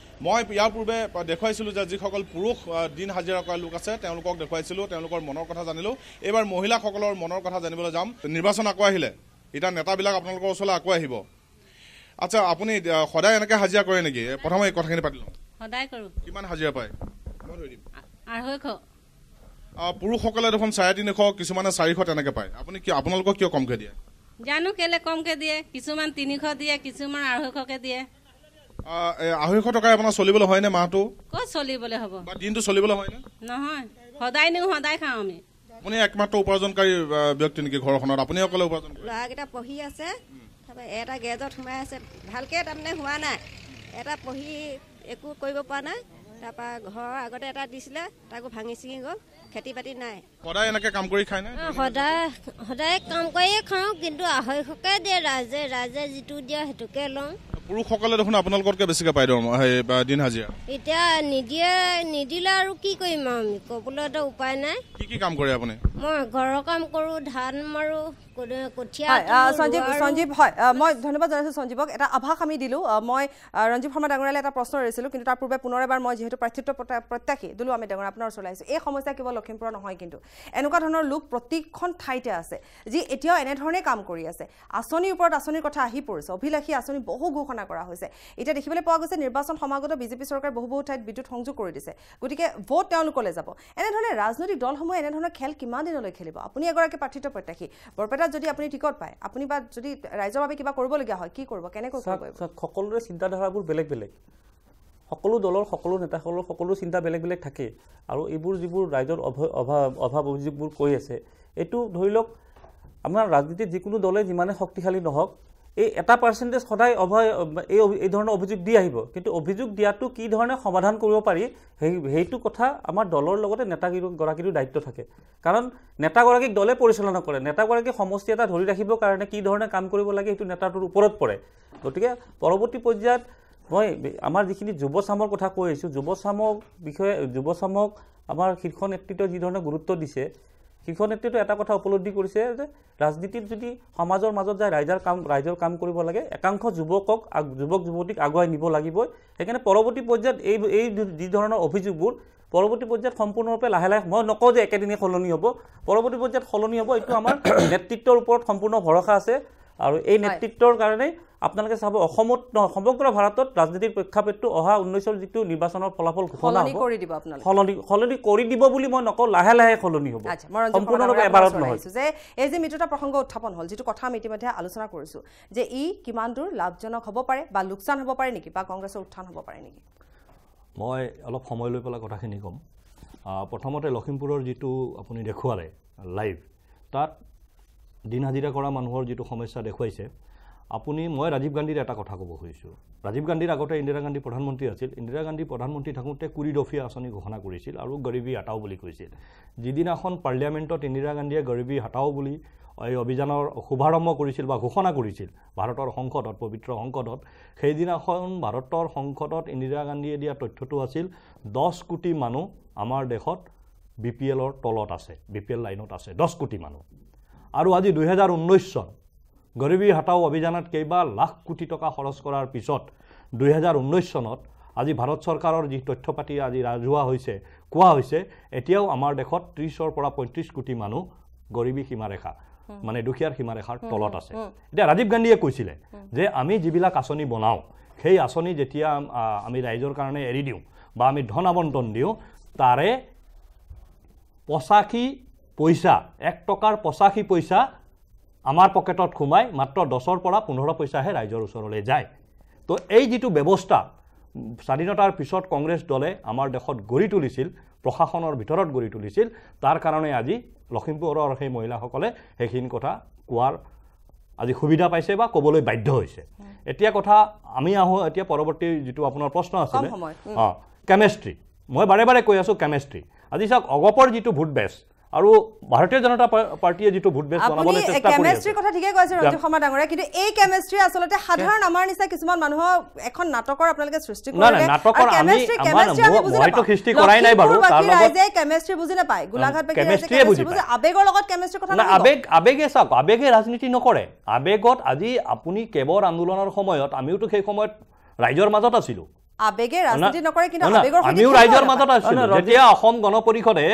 S7: মই ইয়াৰ পূৰ্বে দেখুৱাইছিলোঁ যে যিসকল পুৰুষ দিন হাজিৰা কৰা লোক আছে তেওঁলোকক দেখুৱাইছিলোঁ তেওঁলোকৰ মনৰ কথা জানিলোঁ এইবাৰ মহিলাসকলৰ মনৰ কথা জানিবলৈ যাম নিৰ্বাচন আকৌ আহিলে এতিয়া নেতাবিলাক আপোনালোকৰ ওচৰলৈ আকৌ আহিব আচ্ছা আপুনি সদায় এনেকৈ হাজিৰা কৰে নেকি প্ৰথমে এই কথাখিনি পাতি লওঁ
S8: সদায় কৰোঁ
S7: কিমান হাজিৰা পায় মই ধৰি দিম
S8: 250
S7: পুৰুষসকলে দেখোন 350 কিছুমানে 400 তেনেকৈ পায় আপুনি কি আপোনালোকক কিয় কমকৈ দিয়ে
S8: জানো কেলে কমকৈ দিয়ে কিছুমান 300 দিয়ে কিছুমান 250কৈ দিয়ে
S7: 250 টকাই আপোনাৰ চলিবলৈ হয়নে মাহটো
S8: ক'ত চলিবলৈ হ'ব
S7: বা দিনটো চলিবলৈ হয়নে
S8: নহয় সদায় নিওঁ সদায় খাওঁ আমি
S7: আপুনি একমাত্ৰ উপাৰ্জনকাৰী ব্যক্তি নেকি ঘৰখনত আপুনি অকলে উপাৰ্জন কৰে
S9: ল'ৰাকেইটা পঢ়ি আছে তাৰপৰা এটা গেজত সোমাই আছে ভালকৈ তাৰমানে হোৱা নাই এটা পঢ়ি একো কৰিব পৰা নাই তাৰপৰা ঘৰৰ আগতে এটা দিছিলে তাকো ভাঙি ছিঙি গ'ল খেতি বাতি নাই
S7: সদায় এনেকৈ কাম কৰি খায় নে
S9: সদায় কাম কৰিয়ে খাওঁ কিন্তু 250কৈ দিয়ে ৰাইজে যিটো দিয়ে সেইটোকে লওঁ
S7: পুৰুষসকলে দেখোন আপোনালোকতকৈ বেছিকৈ পায় দিন হাজিৰা
S9: এতিয়া নিদিলে আৰু কি কৰিম আমি ক'বলৈতো উপায় নাই
S7: কি কাম কৰে আপুনি
S9: মই ঘৰৰ কাম কৰোঁ ধান মাৰোঁ কঠীয়া
S1: সঞ্জীৱ হয় মই ধন্যবাদ জনাইছোঁ সঞ্জীৱক এটা আভাস আমি দিলোঁ মই ৰঞ্জিত শৰ্মা ডাঙৰীয়ালৈ এটা প্ৰশ্ন এৰিছিলোঁ কিন্তু তাৰ পূৰ্বে পুনৰ এবাৰ মই যিহেতু প্ৰাৰ্থিত্ব প্ৰত্যাশী দুলুৱামে ডাঙৰীয়া আপোনাৰ ওচৰলৈ আহিছোঁ এই সমস্যা কেৱল লখিমপুৰৰ নহয় কিন্তু এনেকুৱা ধৰণৰ লোক প্ৰতিখন ঠাইতে আছে যি এতিয়াও এনেধৰণে কাম কৰি আছে আঁচনিৰ ওপৰত আঁচনিৰ কথা আহি পৰিছে অভিলাষী আঁচনি বহু ঘোষণা কৰা হৈছে এতিয়া দেখিবলৈ পোৱা গৈছে নিৰ্বাচন সমাগত বিজেপি চৰকাৰে বহু ঠাইত বিদ্যুৎ সংযোগ কৰি দিছে গতিকে ভোট তেওঁলোকলৈ যাব এনেধৰণে ৰাজনৈতিক দলসমূহে এনেধৰণৰ খেল কিমান দিনলৈ খেলিব আপুনি এগৰাকী প্ৰাৰ্থিত্ব প্ৰত্যাশী বৰপেটাত যদি আপুনি টিকট পায় আপুনি বা যদি ৰাইজৰ বাবে কিবা কৰিবলগীয়া হয় কি কৰিব কেনেকৈ কৰিব
S2: সকলোৰে চিন্তাধাৰাবোৰ বেলেগ বেলেগ সকলো দলৰ সকলো নেতাসকলৰ সকলো চিন্তা বেলেগ বেলেগ থাকে আৰু এইবোৰ যিবোৰ ৰাইজৰ অভাৱ অভিযোগবোৰ কৈ আছে এইটো ধৰি লওক আমাৰ ৰাজনীতিত যিকোনো দলে যিমানে শক্তিশালী নহওক এই 1% সদায় এই ধৰণৰ অভিযোগ দি আহিব কিন্তু অভিযোগ দিয়াটো কি ধৰণে সমাধান কৰিব পাৰি সেইটো কথা আমাৰ দলৰ লগতে নেতাগৰাকীৰো দায়িত্ব থাকে কাৰণ নেতাগৰাকীক দলে পৰিচালনা কৰে নেতাগৰাকী সমষ্টি এটা ধৰি ৰাখিবৰ কাৰণে কি ধৰণে কাম কৰিব লাগে সেইটো নেতাটোৰ ওপৰত পৰে গতিকে পৰৱৰ্তী পৰ্যায়ত মই আমাৰ যিখিনি যুৱচামৰ কথা কৈ আহিছোঁ যুৱচামক আমাৰ শীৰ্ষ নেতৃত্বই যি ধৰণে গুৰুত্ব দিছে শীৰ্ষ নেতৃত্বই এটা কথা উপলব্ধি কৰিছে যে ৰাজনীতিত যদি সমাজৰ মাজত যায় ৰাইজৰ কাম কৰিব লাগে একাংশ যুৱক যুৱতীক আগুৱাই নিব লাগিবই সেইকাৰণে পৰৱৰ্তী পৰ্যায়ত এই যি ধৰণৰ অভিযোগবোৰ পৰৱৰ্তী পৰ্যায়ত সম্পূৰ্ণৰূপে লাহে লাহে মই নকওঁ যে একেদিনে সলনি হ'ব পৰৱৰ্তী পৰ্যায়ত সলনি হ'ব এইটো আমাৰ নেতৃত্বৰ ওপৰত সম্পূৰ্ণ ভৰসা আছে আৰু এই নেতৃত্বৰ কাৰণেই আপোনালোকে চাব অসমত সমগ্ৰ ভাৰতত ৰাজনীতিৰ প্ৰেক্ষাপটটো অহা 19ৰ যিটো নিৰ্বাচনৰ ফলাফল ঘোষণা
S1: সলনি কৰি দিব আপোনালোকে
S2: সলনি কৰি দিব বুলি মই নকওঁ লাহে লাহে সলনি হ'ব সম্পূৰ্ণৰূপে এবাৰত নহয়
S1: যে এই যে মিত্ৰতা প্ৰসংগ উত্থাপন হ'ল যিটো কথা আমি ইতিমধ্যে আলোচনা কৰিছোঁ যে ই কিমান দূৰ লাভজনক হ'ব পাৰে বা লোকচান হ'ব পাৰে নেকি বা কংগ্ৰেছৰ উত্থান হ'ব পাৰে নেকি
S6: মই অলপ সময় লৈ পেলাই কথাখিনি ক'ম প্ৰথমতে লখিমপুৰৰ যিটো আপুনি দেখুৱালে লাইভ তাত দিন হাজিৰা কৰা মানুহৰ যিটো সমস্যা দেখুৱাইছে আপুনি মই ৰাজীৱ গান্ধীৰ এটা কথা ক'ব খুজিছোঁ ৰাজীৱ গান্ধীৰ আগতে ইন্দিৰা গান্ধী প্ৰধানমন্ত্ৰী আছিল ইন্দিৰা গান্ধী প্ৰধানমন্ত্ৰী থাকোঁতে 20 দফীয়া আঁচনি ঘোষণা কৰিছিল আৰু গৰীবী হটাও বুলি কৈছিল যিদিনাখন পাৰ্লিয়ামেণ্টত ইন্দিৰা গান্ধীয়ে গৰীবী হটাও বুলি এই অভিযানৰ শুভাৰম্ভ কৰিছিল বা ঘোষণা কৰিছিল ভাৰতৰ সংসদত পবিত্ৰ সংসদত সেইদিনাখন ভাৰতৰ সংসদত ইন্দিৰা গান্ধীয়ে দিয়া তথ্যটো আছিল 10 কোটি মানুহ আমাৰ দেশত বিপিএলৰ তলত আছে বিপিএল লাইনত আছে 10 কোটি মানুহ আৰু আজি 2019 চন গৰীবী হটাও অভিযানত কেইবা লাখ কোটি টকা খৰচ কৰাৰ পিছত 2019 চনত আজি ভাৰত চৰকাৰৰ যি তথ্যপাতি আজি ৰাজহুৱা হৈছে কোৱা হৈছে এতিয়াও আমাৰ দেশত 30ৰ পৰা 35 কোটি মানুহ গৰীবী সীমাৰেখা মানে দুখীয়াৰ সীমাৰেখাৰ তলত আছে এতিয়া ৰাজীৱ গান্ধীয়ে কৈছিলে যে আমি যিবিলাক আঁচনি বনাওঁ সেই আঁচনি যেতিয়া আমি ৰাইজৰ কাৰণে এৰি দিওঁ বা আমি ধন আবণ্টন দিওঁ তাৰে 85 পইচা 1 টকাৰ 85 পইচা আমাৰ পকেটত খুমাই মাত্ৰ 10ৰ পৰা 15 পইচাহে ৰাইজৰ ওচৰলৈ যায় তো এই যিটো ব্যৱস্থা স্বাধীনতাৰ পিছত কংগ্ৰেছ দলে আমাৰ দেশত গঢ়ি তুলিছিল প্ৰশাসনৰ ভিতৰত গঢ়ি তুলিছিল তাৰ কাৰণে আজি লখিমপুৰৰ সেই মহিলাসকলে সেইখিনি কথা কোৱাৰ আজি সুবিধা পাইছে বা ক'বলৈ বাধ্য হৈছে এতিয়া কথা আমি আহোঁ এতিয়া পৰৱৰ্তী যিটো আপোনাৰ প্ৰশ্ন আছিল কেমেষ্ট্ৰি মই বাৰে বাৰে কৈ আছোঁ কেমেষ্ট্ৰি আজি চাওক অগপৰ যিটো ভোট বেচ আৰু ভাৰতীয় জনতা পাৰ্টিয়ে যিটো ভোট বেচ বনাবলৈ চেষ্টা কৰি আছে
S1: কেমেষ্ট্ৰি কথা ঠিকে কৈছে ৰঞ্জিত শৰ্মা ডাঙৰীয়া কিন্তু এই কেমেষ্ট্ৰি আসলতে সাধাৰণ আমাৰ নিচিনা কিছুমান মানুহৰ এখন নাটকৰ আপোনালোকে সৃষ্টি কৰে
S6: না নাটকৰ মইতো সৃষ্টি কৰাই নাই বাৰু
S1: তাৰ লগত কেমেষ্ট্ৰি বুজি নাপায় গোলাঘাট কেমেষ্ট্ৰি বুজি আবেগৰ লগত কেমেষ্ট্ৰি কথা
S6: না আবেগে চাওক আবেগে ৰাজনীতি নকৰে আবেগত আজি আপুনি কেবৰ আন্দোলনৰ সময়ত আমিওতো সেই সময়ত ৰাইজৰ মাজত আছিলোঁ
S1: আবেগে ৰাজনীতি নকৰে কিন্তু আবেগৰ
S6: আমিও ৰাইজৰ মাজত আছিলোঁ যেতিয়া অসম গণ পৰিষদে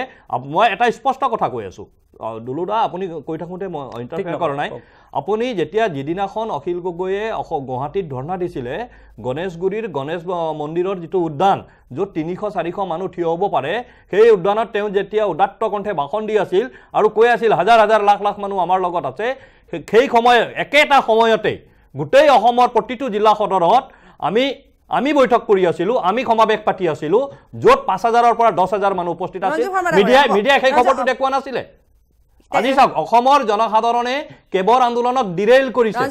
S6: মই এটা স্পষ্ট কথা কৈ আছোঁ দুলুদা আপুনি কৈ থাকোঁতে মই ইণ্টাৰফেয়াৰ কৰা নাই আপুনি যেতিয়া যিদিনাখন অখিল গগৈয়ে গুৱাহাটীত ধৰ্ণা দিছিলে গণেশগুৰিৰ গণেশ মন্দিৰৰ যিটো উদ্যান য'ত 300-400 মানুহ থিয় হ'ব পাৰে সেই উদ্যানত তেওঁ যেতিয়া উদাত্ত কণ্ঠে ভাষণ দি আছিল আৰু কৈ আছিল হাজাৰ হাজাৰ লাখ লাখ মানুহ আমাৰ লগত আছে সেই সময় একেটা সময়তে গোটেই অসমৰ প্ৰতিটো জিলা সদৰত আমি বৈঠক কৰি আছিলোঁ আমি সমাবেশ পাতি আছিলোঁ য'ত 5000ৰ পৰা 10000 মানুহ উপস্থিত আছিল মিডিয়াই সেই খবৰটো দেখুওৱা নাছিলে আজি চাওক অসমৰ জনসাধাৰণে কেবৰ আন্দোলনক ডিৰেইল কৰিছে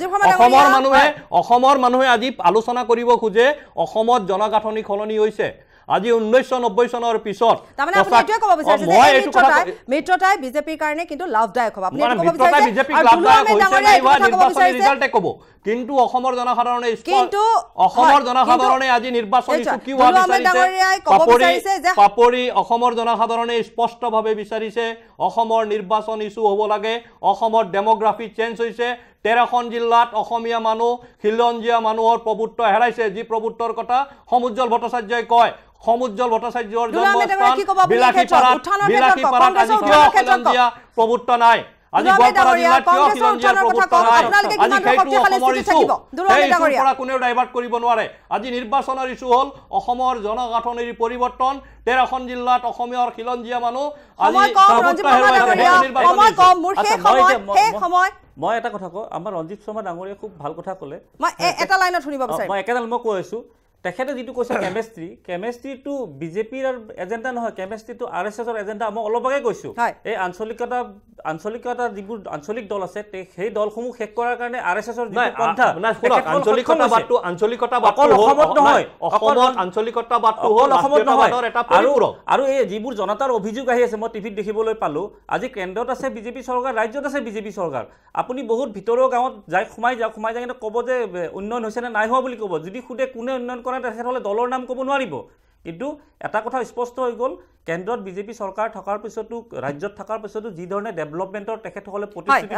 S6: অসমৰ মানুহে আজি আলোচনা কৰিব খোজে অসমত জনগাঁথনি সলনি হৈছে আজি 1990 চনৰ পিছত
S1: তাৰমানে আপুনি এটোৱে ক'ব বিচাৰিছে যে মিত্ৰতাই বিজেপিৰ কাৰণে কিন্তু লাভদায়ক হ'ব আপুনি ক'ব বিচাৰিছে
S6: বিজেপিক লাভদায়ক হৈছে নাই বা নিৰ্বাচনী ৰিজাল্টে ক'ব কিন্তু অসমৰ জনসাধাৰণে আজি নিৰ্বাচনী ইস্যু কি হোৱা বিচাৰিছে পাপৰি অসমৰ জনসাধাৰণে স্পষ্টভাৱে বিচাৰিছে অসমৰ নিৰ্বাচন ইস্যু হ'ব লাগে অসমৰ ডেমোগ্ৰাফি চেঞ্জ হৈছে 13খন জিলাত অসমীয়া মানুহ খিলঞ্জীয়া মানুহৰ প্ৰভুত্ব হেৰাইছে যি প্ৰভুত্বৰ কথা সমুজ্জ্বল ভট্টাচাৰ্যই কয় সমুজ্জ্বল ভট্টাচাৰ্যৰ জন্মস্থান বিলাসীপাৰাত আজি কিয় খিলঞ্জীয়া প্ৰভুত্ব নাই আজি গোৱালপাৰা জিলাত কিয় খিলঞ্জীয়াৰ প্ৰভুত্ব নাই আজি সেইটো অসমৰ ইস্যু সেই ইস্যুৰ পৰা কোনেও ডাইভাৰ্ট কৰিব নোৱাৰে আজি নিৰ্বাচনৰ ইস্যু হ'ল অসমৰ জনগাঁথনিৰ পৰিৱৰ্তন 13খন জিলাত অসমীয়াৰ খিলঞ্জীয়া মানুহ
S2: মই এটা কথা কওঁ আমাৰ ৰঞ্জিত শৰ্মা ডাঙৰীয়াই খুব ভাল কথা ক'লে
S1: মই এটা লাইনত শুনিব বিচাৰিম
S2: মই একেডাল মই কৈ আছোঁ তেখেতে যিটো কৈছে কেমেষ্ট্ৰিটো বিজেপিৰ এজেণ্ডা নহয় কেমেষ্ট্ৰিটো RSSৰ এজেণ্ডা মই অলপ আগেয়ে কৈছোঁ এই আঞ্চলিকতা যিবোৰ আঞ্চলিক দল আছে সেই দলসমূহ শেষ কৰাৰ কাৰণে RSSৰ যিটো পন্থা আৰু এই যিবোৰ জনতাৰ অভিযোগ আহি আছে মই টিভিত দেখিবলৈ পালোঁ আজি কেন্দ্ৰত আছে বিজেপি চৰকাৰ ৰাজ্যত আছে বিজেপি চৰকাৰ আপুনি বহুত ভিতৰৰ গাঁৱত সোমাই যাই কিন্তু ক'ব যে উন্নয়ন হৈছে নে নাই হোৱা বুলি ক'ব যদি সোধে কোনে উন্নয়ন কৰা তেখেতসকলে দলৰ নাম ক'ব নোৱাৰিব কিন্তু এটা কথা স্পষ্ট হৈ গ'ল কেন্দ্ৰত বিজেপি চৰকাৰ থকাৰ পিছতো ৰাজ্যত থকাৰ পিছতো যি ধৰণে ডেভেলপমেণ্টৰ তেখেতসকলে প্ৰতিশ্ৰুতি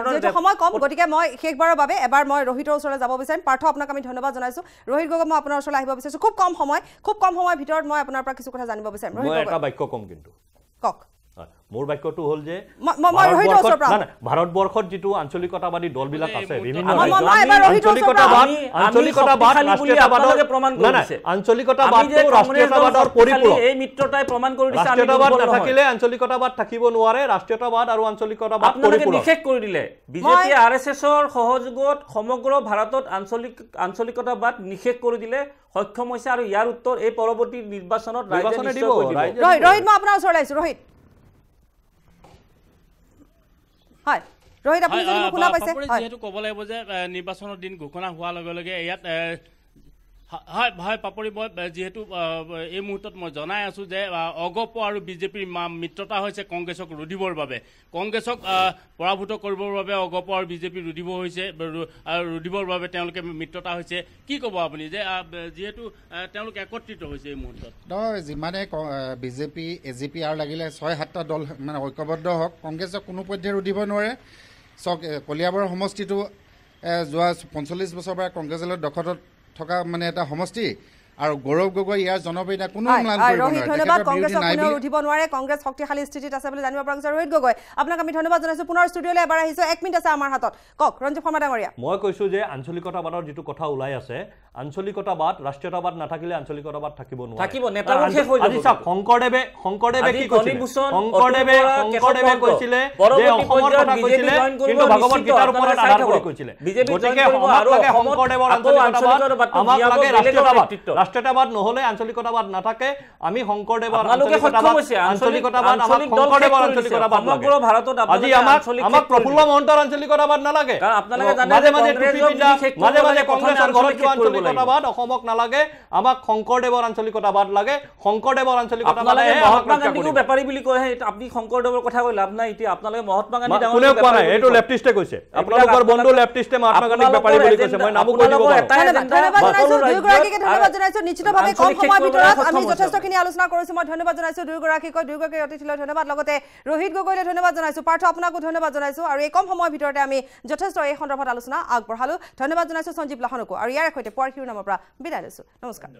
S2: দিছিলে
S1: সময় কম গতিকে মই শেষবাৰৰ বাবে এবাৰ মই ৰোহিতৰ ওচৰলৈ যাব বিচাৰিম পাৰ্থ আপোনাক আমি ধন্যবাদ জনাইছোঁ ৰোহিত গগৈ মই আপোনাৰ ওচৰলৈ আহিব বিচাৰিছোঁ খুব কম সময়ৰ ভিতৰত মই আপোনাৰ পৰা কিছু কথা জানিব বিচাৰিম
S6: মই এটা বাক্য কম কিন্তু
S1: কওক
S6: মোৰ বাক্যটো হ'ল যে ভাৰতবৰ্ষত যিটো আঞ্চলিকতাবাদী দলবিলাক আছে বিভিন্ন আঞ্চলিকতাবাদৰ পৰিপূৰক
S2: এই মিত্ৰতাই প্ৰমাণ কৰি দিছে
S6: ৰাষ্ট্ৰীয়তাবাদ নাথাকিলে আঞ্চলিকতাবাদ থাকিব নোৱাৰে ৰাষ্ট্ৰীয়তাবাদ আৰু আঞ্চলিকতাবাদ
S2: আপোনালোকে নিষেধ কৰি দিলে বিজেপি আৰএছএছৰ সহযোগত সমগ্ৰ ভাৰতত আঞ্চলিকতাবাদ নিষেধ কৰি দিলে সক্ষম হৈছে আৰু ইয়াৰ উত্তৰ এই পৰৱৰ্তী নিৰ্বাচনত ৰাইজে দিব
S1: ৰোহিত মই আপোনাৰ ওচৰলৈ আহিছো ৰোহিত হয় ৰোহিত আপুনি যদি শুনা পাইছে
S4: যেহেতু ক'ব লাগিব যে নিৰ্বাচনৰ দিন ঘোষণা হোৱাৰ লগে লগে ইয়াত হয় হয় পাপৰি মই যেহেতু এই মুহূৰ্তত মই জনাই আছোঁ যে অগপ আৰু বিজেপিৰ মিত্ৰতা হৈছে কংগ্ৰেছক ৰুধিবৰ বাবে কংগ্ৰেছক পৰাভূত কৰিবৰ বাবে অগপ আৰু বিজেপি ৰুধিবৰ বাবে তেওঁলোকে মিত্ৰতা হৈছে কি ক'ব আপুনি যে যিহেতু তেওঁলোক একত্ৰিত হৈছে এই মুহূৰ্তত
S10: যিমানে বিজেপি এজিপি আৰু লাগিলে 6-7টা দল মানে ঐক্যবদ্ধ হওক কংগ্ৰেছক কোনো পধ্যে ৰুধিব নোৱাৰে কলিয়াবৰ সমষ্টিটো যোৱা 45 বছৰৰ পৰা কংগ্ৰেছৰ দখলত থকা মানে এটা সমষ্টি আৰু গৌৰৱ গগৈ ইয়াৰ জনপ্ৰিয়তা কোনো ম্লান কৰিব নোৱাৰে
S1: ধন্যবাদ কংগ্ৰেছক কোনেও উঠিব নোৱাৰে কংগ্ৰেছ শক্তিশালী স্থিতিত আছে বুলি জানিব পৰা গৈছে ৰোহিত গগৈ আপোনাক আমি ধন্যবাদ জনাইছো পুনৰ ষ্টুডিঅ'লৈ এবাৰ আহিছো 1 মিনিট আছে আমাৰ হাতত কওক ৰঞ্জিত শৰ্মা ডাঙৰীয়া
S6: মই কৈছো যে আঞ্চলিকতাবাদৰ যিটো কথা ওলাই আছে আঞ্চলিকতাবাদ ৰাষ্ট্ৰীয়তাবাদ নাথাকিলে আঞ্চলিকতাবাদ থাকিব নোৱাৰে
S2: থাকিব নেতাবোৰ শেষ হৈ যাব
S6: আজি শংকৰদেৱে কি কৈছিলে শংকৰদেৱে কৈছিলে যে অসমৰ কথা কৈছিলে কিন্তু ভাগৱত গীতাৰ ওপৰত আধাৰ কৰি কৈছিলে গতিকে আমাক লাগে শংকৰদেৱৰ আঞ্চলিকতাবাদ আমাক লাগে ৰাষ্ট্ৰীয়তাবাদ নহলে আঞ্চলিকতাবাদ নাথাকে আমি শংকৰদেৱৰ আঞ্চলিকতাবাদ আমাক শংকৰদেৱৰ আঞ্চলিকতাবাদ সমগ্ৰ ভাৰতত আজি আমাক প্ৰফুল্ল মহন্তৰ আঞ্চলিকতাবাদ নালাগে আপোনালোকে জানে মাজে মাজে কংগ্ৰেছৰ ঘৰত যোৱা আঞ্চলিকতাবাদ অসমক নালাগে আমাক শংকৰদেৱৰ আঞ্চলিকতাবাদ লাগে শংকৰদেৱৰ আঞ্চলিকতাবাদ
S2: মহাত্মা গান্ধীকো বেপাৰী বুলি কয় আপুনি শংকৰদেৱৰ কথা কৈ লাভ নাই এতিয়া আপোনালোকে মহাত্মা গান্ধী
S6: কোনেও কোৱা নাই এইটো লেফটিষ্টে কৈছে আপোনালোকৰ বন্ধু লেফটিষ্টে মহাত্মা গান্ধীক বেপাৰী বুলি কৈছে মই নামো কৈ দিব
S1: ধন্যবাদ জনাইছো নিশ্চিতভাৱে কম সময়ৰ ভিতৰত আমি যথেষ্টখিনি আলোচনা কৰিছো মই ধন্যবাদ জনাইছো দুয়োগৰাকী অতিথিলৈ ধন্যবাদ লগতে ৰোহিত গগৈলৈ ধন্যবাদ জনাইছো পাৰ্থ আপোনাকো ধন্যবাদ জনাইছো আৰু এই কম সময়ৰ ভিতৰতে আমি যথেষ্ট এই সন্দৰ্ভত আলোচনা আগবঢ়ালো ধন্যবাদ জনাইছো সঞ্জীৱ লাহনকো আৰু ইয়াৰ সৈতে পুৱাৰ শিৰোনামৰ পৰা বিদায় লৈছো নমস্কাৰ